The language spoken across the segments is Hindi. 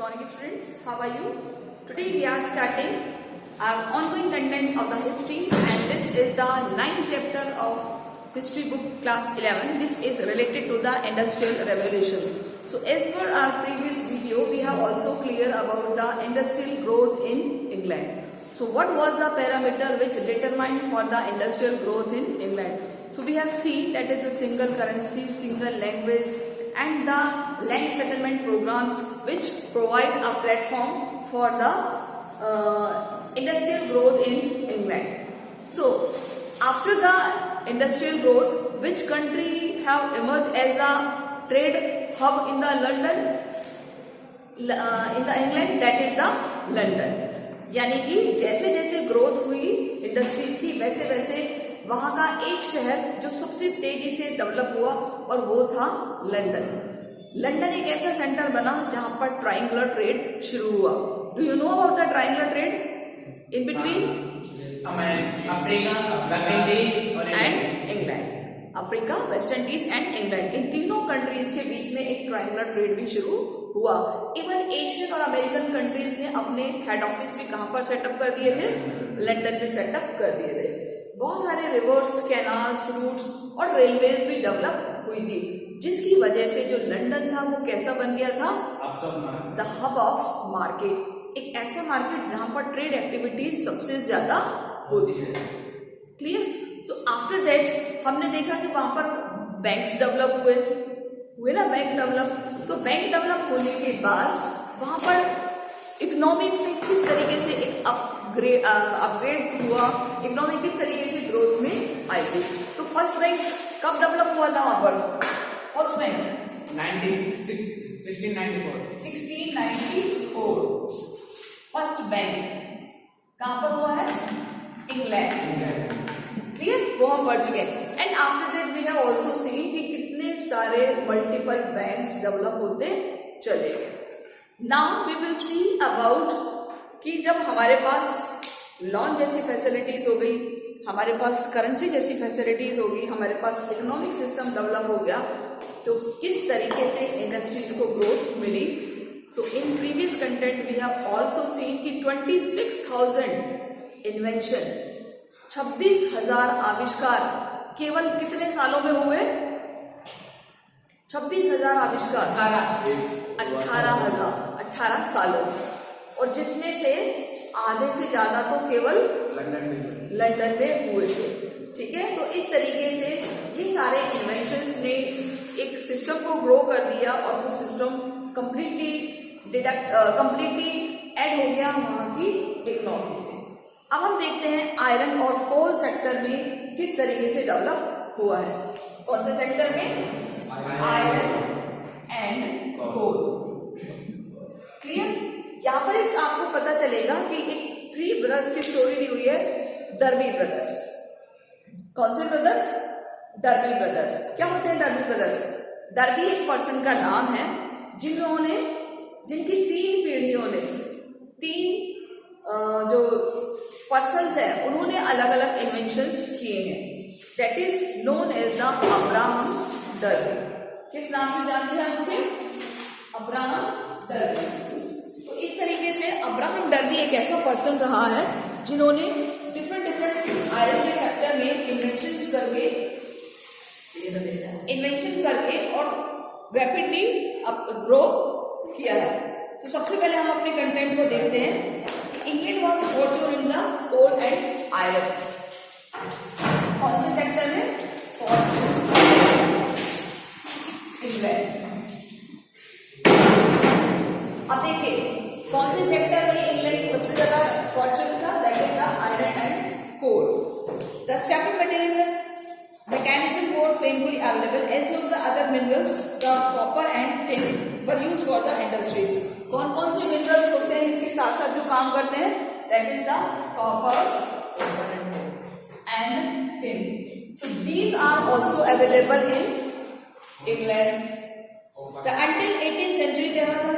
morning students, how are you? Today we are starting our ongoing content of the history, and this is the 9th chapter of history book class 11. This is related to the industrial revolution. So as per our previous video, we have also cleared about the industrial growth in England. So what was the parameter which determined for the industrial growth in England? So we have seen that is the single currency, single language, and the land settlement programs which provide a platform for the industrial growth in England. So after the industrial growth, which country have emerged as the trade hub in the London, in the England, that is the London. यानी कि जैसे जैसे ग्रोथ हुई इंडस्ट्रीज की, वैसे वैसे वहां का एक शहर जो सबसे तेजी से डेवलप हुआ और वो था लंदन. लंदन एक ऐसा सेंटर बना जहां पर ट्रायंगुलर ट्रेड शुरू हुआ. Do you know about the triangular trade in between Africa, West Indies and England? Africa, West Indies and England, इन तीनों कंट्रीज के बीच में एक ट्रायंगुलर ट्रेड भी शुरू हुआ. इवन एशियन और अमेरिकन कंट्रीज ने अपने हेड ऑफिस भी कहां पर सेटअप कर दिए थे? लंदन में सेटअप कर दिए थे. बहुत सारे रिवर्स, कैनाल्स, रूट्स और रेलवेज भी डेवलप हुई थी, जिसकी वजह से जो लंदन था वो कैसा बन गया था? The hub of market. एक ऐसा मार्केट जहां पर ट्रेड एक्टिविटीज सबसे ज्यादा होती है. क्लियर? सो आफ्टर दैट हमने देखा कि वहां पर बैंक्स डेवलप हुए ना, बैंक डेवलप. तो बैंक डेवलप होने के बाद वहां पर इकोनॉमिक में किस तरीके से एक अपग्रेड हुआ, इकोनॉमी किस तरीके से ग्रोथ में आई थी. तो फर्स्ट बैंक कब डेवलप हुआ था वहां पर? First bank 1694. फर्स्ट बैंक कहां पर हुआ है? इंग्लैंड. क्लियर? वो हम पढ़ चुके हैं. And after that we have also seen कि कितने सारे मल्टीपल बैंक्स डेवलप होते चले गए. Now we will see about कि जब हमारे पास लोन जैसी फैसिलिटीज हो गई, हमारे पास करेंसी जैसी फैसिलिटीज हो गई, हमारे पास इकोनॉमिक सिस्टम डेवलप हो गया, तो किस तरीके से इंडस्ट्रीज को ग्रोथ मिली. So in previous content we have also seen कि 26,000 इन्वेंशन, 26,000 आविष्कार केवल कितने सालों में हुए? 26,000 आविष्कार 18 सालों, और जिसमें से आधे से ज्यादा तो केवल लंदन में हुए थे. ठीक है? तो इस तरीके से ये सारे इन्वेंशंस ने एक सिस्टम को ग्रो कर दिया और वो सिस्टम कंप्लीटली ऐड हो गया वहां की इकोनॉमी से. अब हम देखते हैं आयरन और कोल सेक्टर में किस तरीके से डेवलप हुआ है. कौन से सेक्टर में? Iron and coal. क्लियर? यहाँ पर एक आपको पता चलेगा कि एक 3 ब्रदर्स की स्टोरी दी हुई है, डर्बी ब्रदर्स. कौन से ब्रदर्स? Derby brothers. क्या होते हैं डर्बी ब्रदर्स? डर्बी एक पर्सन का नाम है जिनकी 3 पीढ़ियों ने, 3 जो पर्सन्स है उन्होंने अलग अलग इन्वेंशंस किए हैं. That is known as the Abraham Darby. किस नाम से जानते हैं उसे? Abraham Darby. तो इस तरीके से अब्राहम डर्बी एक ऐसा पर्सन रहा है जिन्होंने डिफरेंट आयरन के सेक्टर में इन्वेंशन करके और रैपिडली ग्रो किया है. तो सबसे पहले हम अपने कंटेंट को देखते हैं. England was fortune in the coal and iron. कौन से सेक्टर में? इंग्लैंड. अब देखिए कौन से सेक्टर में इंग्लैंड सबसे ज्यादा फॉर्चून था? That is the iron and coal. The static material mechanism were painfully available as well the other minerals, the copper and tin were used for the industries. कौन कौन से मिनरल्स होते हैं इसके साथ साथ जो काम करते हैं? That is the copper and tin. So these are also available in England. Until 18th century there was a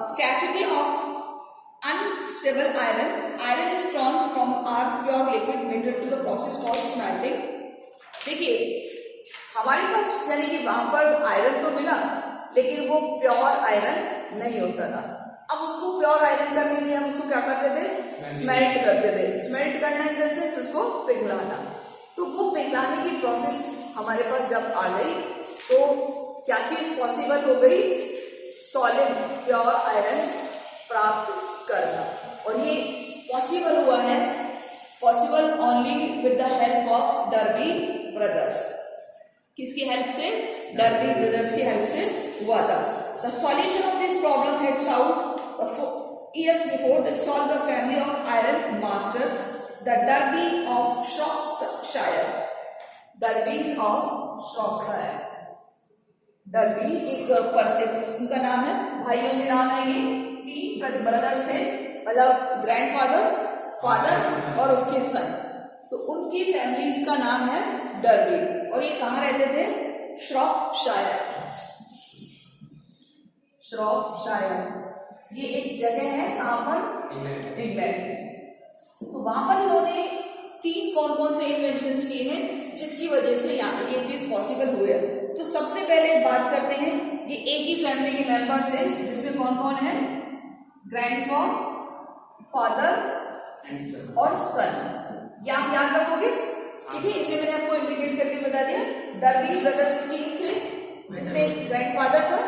scarcity of unstable iron. Iron is drawn from our pure liquid mineral to the process called smelting. देखिए हमारे पास यानी कि वहां पर आयरन तो मिला, लेकिन वो प्योर आयरन नहीं होता था। अब उसको प्योर आयरन करने के लिए हम उसको क्या करते थे, स्मेल्ट करते थे। स्मेल्ट करना इन द सेंस उसको पिघलाना। तो वो पिघलाने की प्रोसेस हमारे पास जब आ गई तो क्या चीज पॉसिबल हो गई, सॉलिड प्योर आयरन प्राप्त करना। और ये पॉसिबल हुआ है, possible only with the help of derby brothers. किसकी हेल्प से, डर्बी ब्रदर्स की हेल्प से हुआ था। The solution of this problem had south years before they solved the family of iron masters, the Derby of Shropshire. Derby of Shropshire. Derby एक उनका नाम है, भाइयों के नाम है। ये 3 ब्रदर्स थे, मतलब ग्रैंडफादर, फादर और उसके सन। तो उनकी फैमिलीज का नाम है डर्बी। और ये कहाँ रहते थे, श्रॉपशायर। श्रॉपशायर ये एक जगह है, कहाँ पर, इंग्लैंड। तो वहां पर इन्होंने 3 कौन से इन्वेंशंस किए हैं जिसकी वजह से यहाँ ये चीज पॉसिबल हुई है। तो सबसे पहले बात करते हैं, ये एक ही फैमिली के मेंबर्स हैं जिसमें कौन कौन है, ग्रैंडफादर और सन। ये आप याद रखोगे, ठीक है, इसलिए मैंने आपको इंडिकेट करके बता दिया। डर्बी ब्रदर्स 3 थे, जिसमें ग्रैंडफादर था,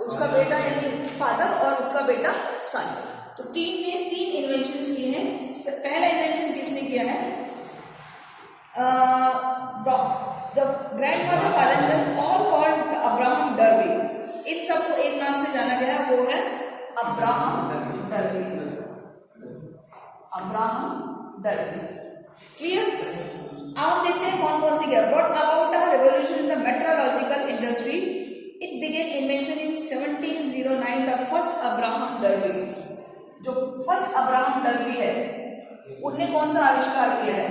उसका बेटा यानी फादर और उसका बेटा सन। तो 3 इन्वेंशंस किए हैं। पहला इन्वेंशन किसने किया है, the grandfather father all called Abraham Darby. इन सबको एक नाम से जाना गया, वो है Abraham Darby. Abraham Darby, clear. अब हम देखते हैं कौन कौन सी क्या। What about a revolution in the metrological industry, it began invention in 1709। The first Abraham Darby, जो फर्स्ट अब्राहम डर्बी है, उनने कौन सा आविष्कार किया है,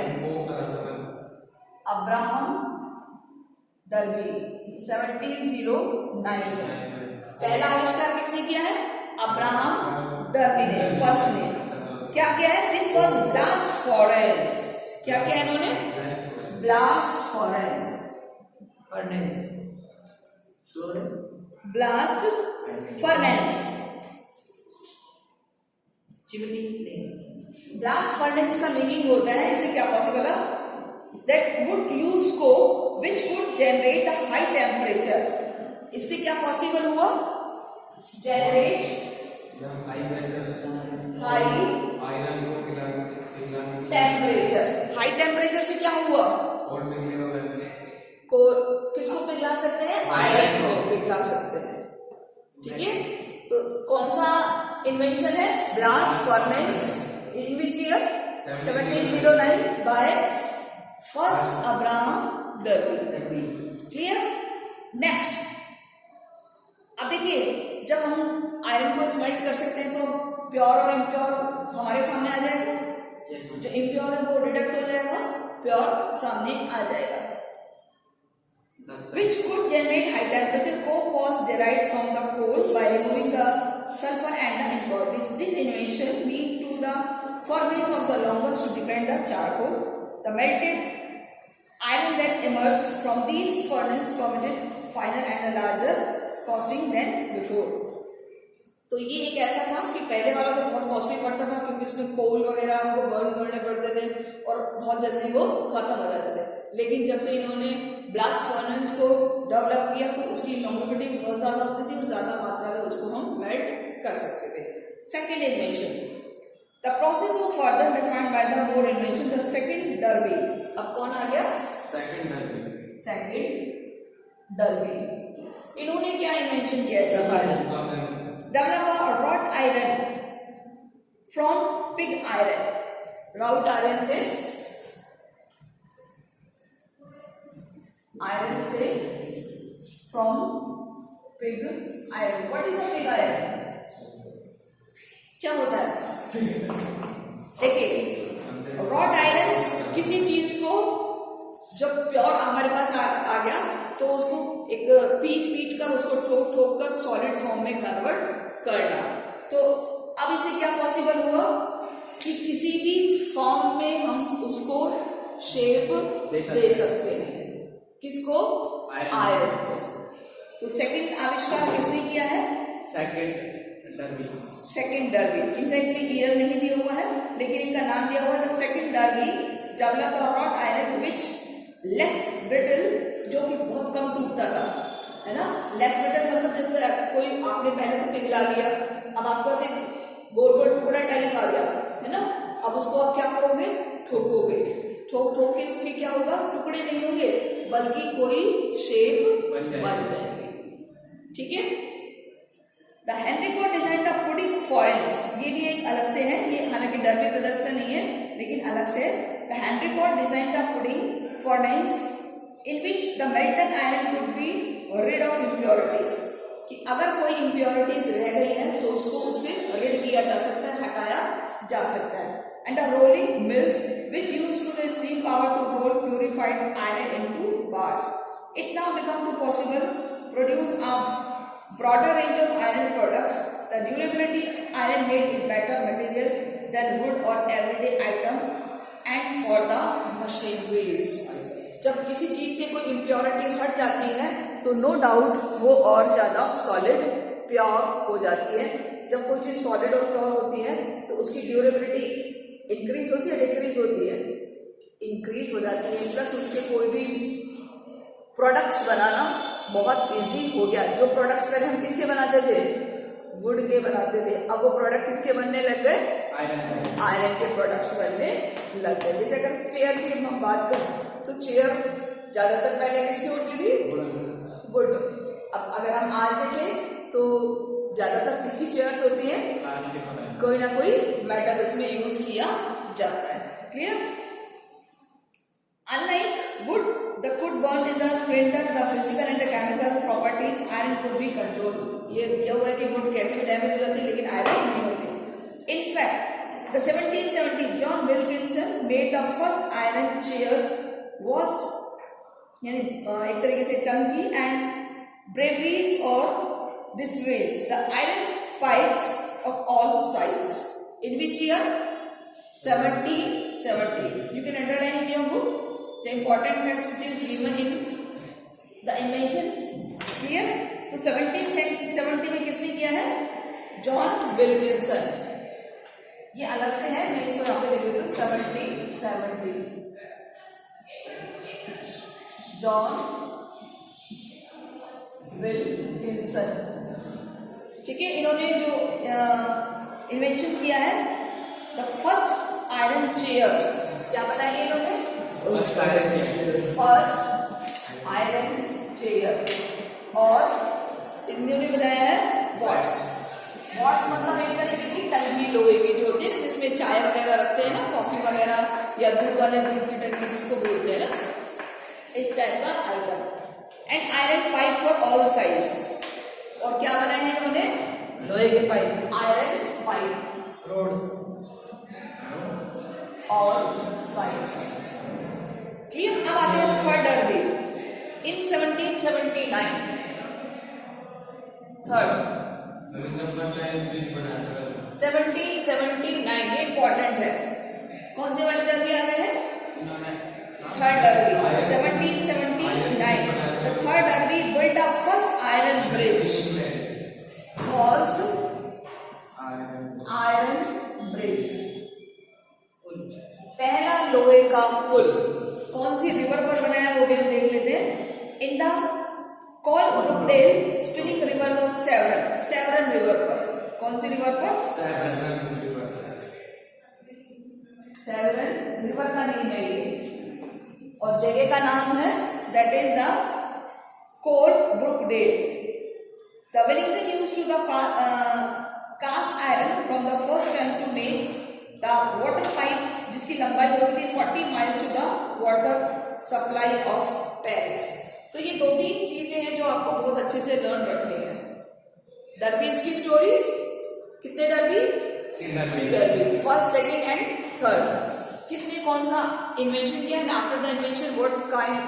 अब्राहम डर्बी 1709। पहला आविष्कार किसने किया है, अब्राहम डर्बी ने, फर्स्ट ने। क्या किया है, दिस वॉज ब्लास्ट फॉरेंस। क्या किया इन्होंने, blast furnace, blast furnace, chimney. Blast furnace का मीनिंग होता है, इसे क्या पॉसिबल है, दैट वुड यूज को which would generate the high temperature. इससे क्या पॉसिबल हुआ, generate high temperature. High temperature से क्या हुआ, को किसको पिघला सकते हैं, आयरन को पिघला सकते हैं, ठीक है। तो कौन सा इन्वेंशन है, blast furnace, in which year 1709 by first Abraham Darby, clear. Next, अब देखिए, जब हम आयरन को स्मेल्ट कर सकते हैं तो प्योर और इम्प्योर हमारे सामने आ जाएगा। जो इम्प्योर है वो डिडक्ट हो जाएगा, प्योर सामने आ जाएगा। Which could generate high temperature. Coke was derived from the coal by removing the sulfur and the impurities. This invention lead to the furnace of the longest to depend the charcoal. The melted iron that emerged from these furnace permitted finer and larger costing than before. तो ये एक ऐसा था कि पहले वाला तो बहुत कॉस्टली पड़ता था, क्योंकि उसमें कोल वगैरह हमको बर्न करने पड़ते थे और बहुत जल्दी वो खत्म हो जाते थे। लेकिन जब से इन्होंने ब्लास्ट फर्नेस को डेवलप किया तो उसकी लॉन्गेविटी बहुत ज्यादा होती थी और ज्यादा मात्रा में उसको हम मेल्ट कर सकते थे। Second invention, the process of further defined by the more invention, the second derby. अब कौन आ गया, सेकेंड डर्बी। इन्होंने क्या इन्वेंशन किया था, develop a wrought iron from pig iron. wrought iron से from pig iron. What is a pig iron? क्या होता है, देखिए, wrought iron किसी चीज को जब प्योर हमारे पास आ गया तो उसको एक पीट कर उसको ठोक कर सॉलिड फॉर्म में कन्वर्ट करना। तो अब इसे क्या पॉसिबल हुआ कि किसी भी फॉर्म में हम उसको शेप दे सकते हैं। किसको, आयरन को। तो सेकंड आविष्कार किसने किया है? Second derby. Second derby. इनका इसमें ईयर नहीं दिया हुआ है, लेकिन इनका नाम दिया हुआ है the second derby developed the rod iron which less brittle, जो कि बहुत कम टूटता था, है ना। लेस ब्रिटल मतलब जैसे कोई आपने पहले तो पिघला लिया, अब आपके पास एक गोल गोल टुकड़ा टाइप आ गया, है ना। अब उसको आप क्या करोगे? ठोकोगे। ठोक ठोक के उसके क्या होगा? टुकड़े नहीं होंगे, बल्कि कोई शेप बन जाएगी। ठीक है। The Henry Ford design the pudding foils, ये भी एक अलग से है, ये हालांकि डर्बी ब्रदर्स का नहीं है लेकिन अलग से। The Henry Ford design the pudding furnace in which the molten iron could be rid of impurities, कि अगर कोई इम्प्योरिटीज रह गई है तो उसको उससे रिड किया जा सकता है, हटाया जा सकता है। And the rolling mills which used to the steam power to roll purified iron into bars. It now become to possible produce a broader range of iron products. The durability iron made it better material than wood or everyday item and for the machineries. जब किसी चीज से कोई इम्प्योरिटी हट जाती है तो नो डाउट वो और ज्यादा सॉलिड प्योर हो जाती है। जब कोई चीज सॉलिड और प्योर होती है तो उसकी ड्यूरेबिलिटी इंक्रीज होती है, डिक्रीज होती है? इंक्रीज हो जाती है। प्लस उसके कोई भी प्रोडक्ट्स बनाना बहुत इजी हो गया। जो प्रोडक्ट्स पहले हम किसके बनाते थे? वुड के बनाते थे, अब वो प्रोडक्ट किसके बनने लग गए? आयरन के प्रोडक्ट्स बनने लग गए। जैसे अगर चेयर की हम बात करें तो चेयर ज्यादातर पहले किसकी होती थी? वुड। अब अगर हम आज देखें तो ज्यादातर किसकी चेयर्स होती है? कोई ना कोई मेटल इसमें यूज किया जाता है। Clear? Unlike wood, the food burnt in the splinter, the physical and the chemical properties iron could be controlled. ये दिया हुआ है कि wood कैसे भी डैमेज हो जाती है लेकिन आयरन नहीं होती। In fact, the 1770 John Wilkinson made the first iron chairs was यानी एक तरीके से टंकी and breweries or distilleries, the iron pipes of all sizes. In which year? 1770. You can underline in your book the important facts which is given in the invention. Clear? तो 1770 में किसने किया है? John Wilkinson. ये अलग से है, मैं इसको यहाँ पे लिख देती हूँ 1770। John Wilkinson. ठीक है। इन्होंने जो इन्वेंशन किया है द फर्स्ट आयरन चेयर, क्या बनाई है इन्होंने? First iron chair. और इन्होंने बनाया है वॉट्स। वॉट्स मतलब एक तरीके की टंकी लोहे की जो होती है जिसमें चाय वगैरह रखते हैं ना, कॉफी वगैरह, या दूध वाले दूध की टंकी जिसको बोलते हैं ना, इस टाइप का item. And iron pipe for all size. और क्या बनाए हैं इन्होंने? लोहे के पाइप, आयरन पाइप, रोड और साइज। क्लियर? अब आते हैं थर्ड डर्बी इन 1779। थर्ड 1779, ये इंपॉर्टेंट है। कौन से वाले डर्बी आ गए हैं? Third derby 1779। The third derby built a first iron bridge. First iron bridge. पहला लोहे का पुल कौन सी रिवर पर बनाया वो भी हम देख लेते हैं। In the Coalbrookdale spinning river of Severn, Severn river पर। कौन सी रिवर पर? सेवरन रिवर का नेम है ये, और जगह का नाम है that is the Coalbrookdale. The Wellington used to the cast iron from the first time to make the water pipe, जिसकी लंबाई होती थी 40 miles to the water supply of Paris. तो ये दो तीन चीजें हैं जो आपको बहुत अच्छे से लर्न रखनी है। डर्बीज की स्टोरी, कितने Darby? 3 Darby, first, second and third. किसने कौन सा इन्वेंशन किया है? After the invention what kind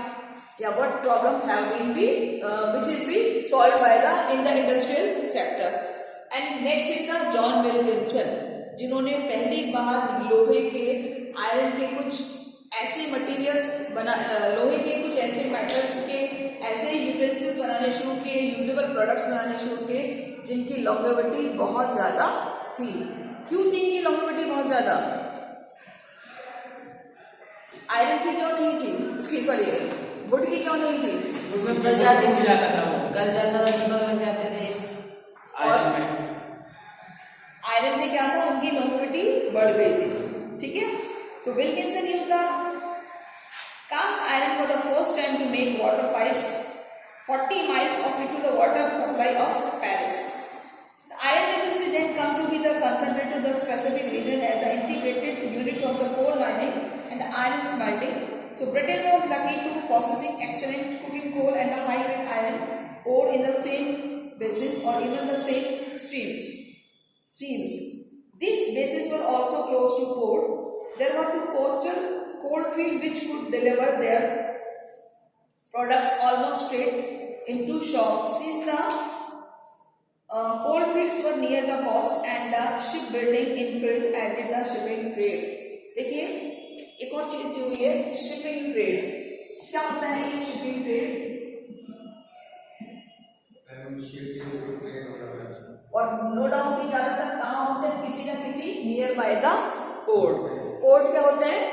या what problem have been which is been solved by the in the industrial sector. And next is the John Wilkinson, जिन्होंने पहली बार लोहे के आयरन के कुछ ऐसे मटेरियल्स बना लोहे के कुछ ऐसे मेटल्स के ऐसे यूटेंसिल्स बनाने शुरू किए, यूजेबल प्रोडक्ट्स बनाने शुरू किए जिनकी लॉन्गेविटी बहुत ज्यादा थी। क्यों थी इनकी लॉन्गेविटी बहुत ज्यादा? आयरन की क्यों नहीं थी, इसकी सॉरी वुड की क्यों नहीं थी? उसमें गल जाते मिल जाता था वो। गल जाता था, दीपक लग जाते थे। और आयरन में आयरन से क्या था, उनकी लॉन्गेविटी बढ़ गई थी। ठीक है, so Wilkinson used the cast iron for the first time to make water pipes 40 miles of it to the water supply of Paris. The iron industry then come to be the concentrated to the specific region as the integrated units of the coal mining and the iron smelting. So Britain was lucky to possessing excellent cooking coal and the high grade iron ore in the same basins or even the same seams. These basins were also close to port. There were two coastal coal fields which could deliver their products almost straight into shop. Since the coal fields were near the coast and the shipbuilding increased added the shipping trade. देखिए एक और चीज दी हुई है, शिपिंग ट्रेड। क्या होता है ये शिपिंग ट्रेड? और नो डाउट ये ज्यादातर कहाँ होते हैं? किसी न किसी near by the port. Port क्या होते हैं?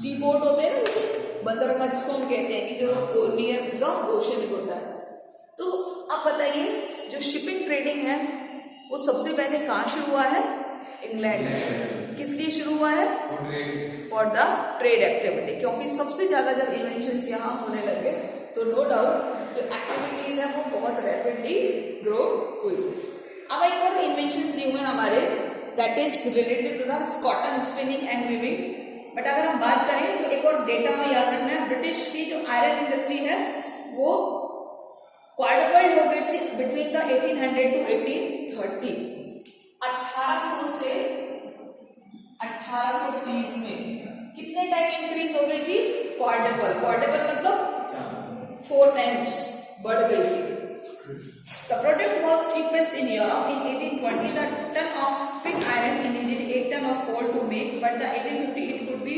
सी पोर्ट होते हैं ना, जैसे बंदरगाह जिसको हम कहते हैं कि जो नियर द ओशन होता है। तो आप बताइए जो शिपिंग ट्रेडिंग है वो सबसे पहले कहाँ शुरू हुआ है? इंग्लैंड में। किस लिए शुरू हुआ है? For the trade activity. क्योंकि सबसे ज्यादा जब इन्वेंशंस यहाँ होने लगे तो नो डाउट जो एक्टिविटीज है वो बहुत रैपिडली ग्रो हुई। अब एक और इन्वेंशंस दी हुए हैं हमारे, that is related to the cotton spinning and weaving. But अगर हम बात करें तो एक और डेटा में याद रखना है, ब्रिटिश की जो आयरन इंडस्ट्री है वो क्वाड्रपल्ड हो गई थी बिटवीन द 1800 टू 1830। 1800 से 1830 में कितने टाइम इंक्रीज हो गई थी? क्वाड्रपल। क्वाड्रपल मतलब 4 टाइम्स बढ़ गई थी। The product was cheapest in Europe. In 1820, the ton of pig iron needed 8 tons of coal to make, but the 1850 it could be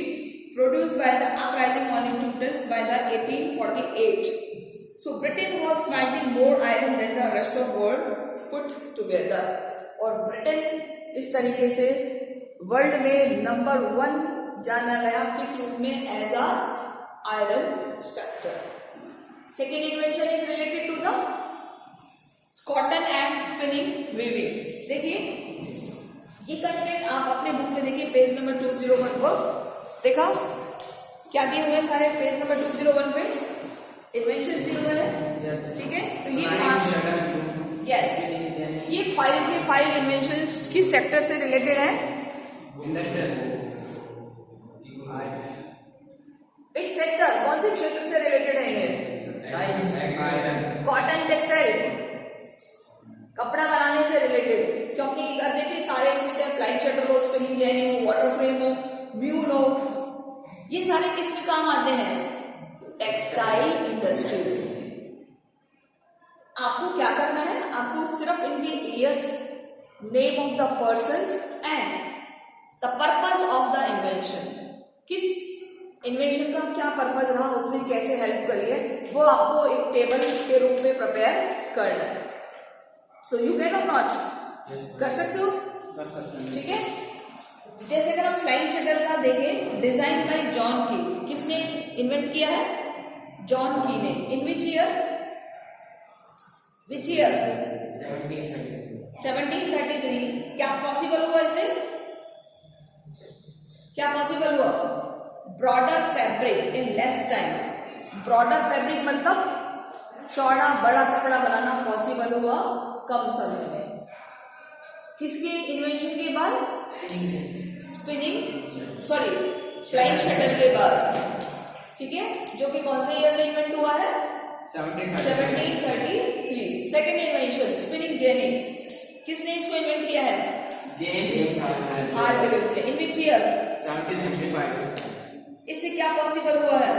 produced by the uprising only 2 tons by the 1848. So Britain was smelting more iron than the rest of world put together. और ब्रिटेन इस तरीके से वर्ल्ड में नंबर 1 जाना गया किस रूप में? As a iron sector. Second invention is related to the cotton and spinning weaving. देखिए ये कंटेंट आप अपने बुक में देखिए, पेज नंबर 201 पर देखा क्या दिए हुए सारे? पेज नंबर 201 पे इन्वेंशंस दिए हुए हैं। ठीक है, तो ये 5 के 5 इन्वेंशंस किस सेक्टर से रिलेटेड है? एक सेक्टर, कौन से क्षेत्र से रिलेटेड है ये? कॉटन टेक्सटाइल, कपड़ा बनाने से रिलेटेड। क्योंकि अगर देखिए सारे इसमें चाहे फ्लाइंग शटल हो, स्पिनिंग जेनी हो, वाटर फ्रेम हो, व्यूल हो, ये सारे किसके काम आते हैं? Textile industries. आपको क्या करना है? आपको सिर्फ इनके years, name of the persons and the purpose of the invention, किस इन्वेंशन का क्या पर्पस रहा, उसमें कैसे हेल्प करी है, वो आपको एक टेबल के रूप में प्रिपेयर करना है। सो यू कैन और नॉट कर सकते हो? ठीक है, जैसे अगर हम फ्लाइंग शटल का देखें, डिजाइन बाय जॉन की, किसने इन्वेंट किया है? जॉन की ने। इन विच ईयर? 1733। क्या पॉसिबल हुआ इसे? क्या पॉसिबल हुआ? Broader fabric in less time. Broader fabric मतलब चौड़ा बड़ा कपड़ा बनाना पॉसिबल हुआ कम समय में। किसके इन्वेंशन के बाद? फ्लाइंग शटल के बाद। ठीक है, जो कि कौन से ईयर में इन्वेंट हुआ है? 1733। सेकेंड इन्वेंशन स्पिनिंग जेनी, किसने इसको इन्वेंट किया है? जेम्स हार्ग्रीव्स ने। इन विच ईयर? 1765। इससे क्या पॉसिबल हुआ है?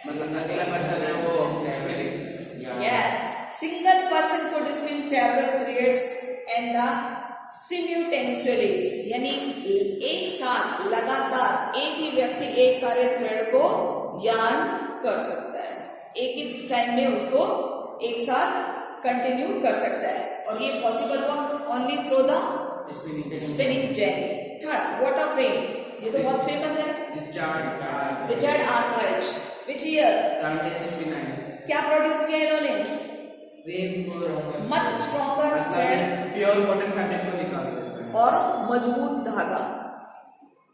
मतलब अकेला पर्सन है वो Yes, single person could spin several threads and the सिम्यूटेनियसली, यानी एक साथ लगातार एक ही व्यक्ति एक सारे थ्रेड को यार्न कर सकता है, एक ही टाइम में उसको एक साथ कंटिन्यू कर सकता है, और ये पॉसिबल हुआ only through the spinning jenny. Third, water frame, ये तो बहुत फेमस है, रिचर्ड आर्कराइट। Which year? 1769। क्या प्रोड्यूस किया इन्होंने? Much stronger thread, pure cotton fabric को निकाल देता है और मजबूत धागा।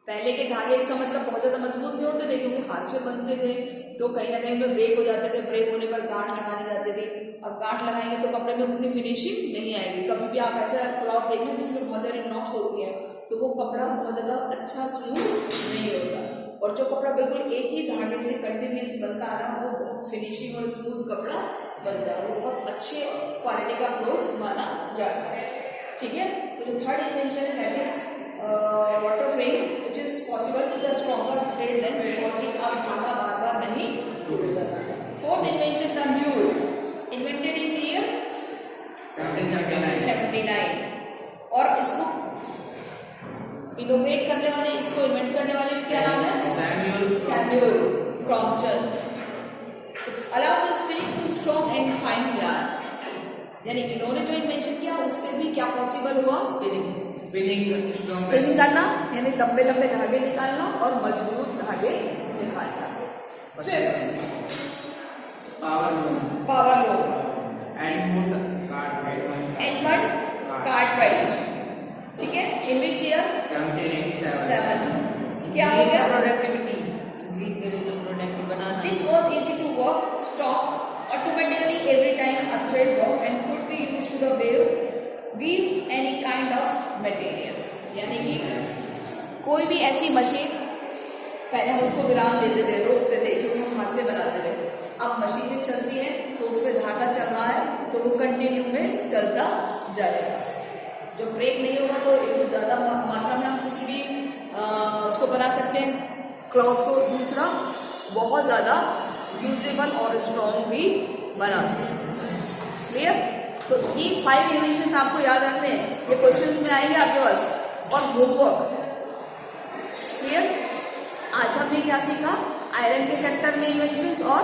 पहले के धागे इसका मतलब बहुत ज्यादा मजबूत नहीं होते थे, क्योंकि हाथ से बनते थे, तो कहीं ना कहीं में ब्रेक हो जाते थे, ब्रेक होने पर गांठ लगानी जाती थी। अब गांठ लगाएंगे तो कपड़े में उतनी फिनिशिंग नहीं आएगी। कभी भी आप ऐसा क्लॉथ देखना जिसमें बहुत सारी नॉट्स होती है, तो वो कपड़ा बहुत ज्यादा अच्छा स्मूथ नहीं होता, और जो कपड़ा बिल्कुल एक ही धागे से कंटिन्यूस बनता है ना, वो बहुत फिनिशिंग और स्मूथ कपड़ा बनता है, वो बहुत अच्छे क्वालिटी का क्लोथ माना जाता है। ठीक है, तो जो थर्ड इन्वेंशन है that is water frame, which is possible to the stronger thread than before दी। अब धागा बार बार नहीं टूटता। Fourth invention the mule, invented in year 1779, और इसको इनोवेट करने वाले, इसको इन्वेंट करने वाले भी क्या नाम है? Samuel Crompton. Allow the spinning to strong and fine yarn, यानी इन्होंने जो इन्वेंशन किया उससे भी क्या पॉसिबल हुआ? स्पिनिंग करना, यानी लंबे लंबे धागे निकालना और मजबूत धागे निकालना। Fifth, power loom, Edmund Cartwright. ठीक है, इन विच ईयर? 1787। क्या हो गया? प्रोडक्टिविटी इंक्रीज करें, जो productive banana. This was easy to work, stop automatically every time a thread broke and could be used to the weave any kind of material। यानी कि कोई भी ऐसी मशीन, पहले हम उसको विराम देते थे, रोकते थे, क्योंकि हम हाथ से बनाते थे। अब मशीनें चलती है तो उसमें धागा चल रहा है तो वो कंटिन्यू में चलता जाएगा। जो ब्रेक नहीं होगा तो एक तो ज्यादा मात्रा में हम किसी भी उसको बना सकते हैं क्लॉथ को, दूसरा बहुत ज्यादा यूजेबल और स्ट्रॉन्ग भी बनाते हैं। क्लियर? तो ये 5 इन्वेंशन आपको याद रखने हैं, ये क्वेश्चंस में आएंगे आपके पास। और होमवर्क, क्लियर? आज हमने क्या सीखा? आयरन के सेक्टर में इन्वेंशन और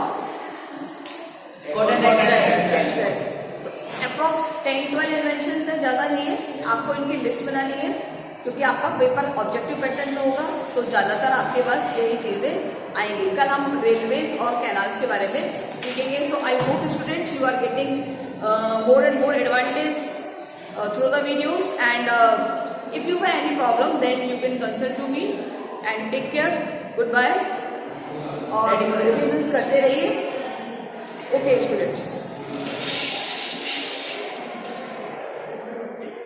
कॉटन टेक्सटाइल। अप्रॉक्स 10-12 इन्वेंशन है, ज्यादा नहीं है। आपको इनकी लिस्ट बनानी है, क्योंकि आपका पेपर ऑब्जेक्टिव पैटर्न में होगा, तो ज्यादातर आपके पास यही चीजें आएंगी। कल हम रेलवेज और कैनाल्स के बारे में सीखेंगे। So I hope students you are getting more and more advantage through the videos, and if you have any problem then you can consult to me, and take care, goodbye, और रिविजन करते रहिए। Okay students.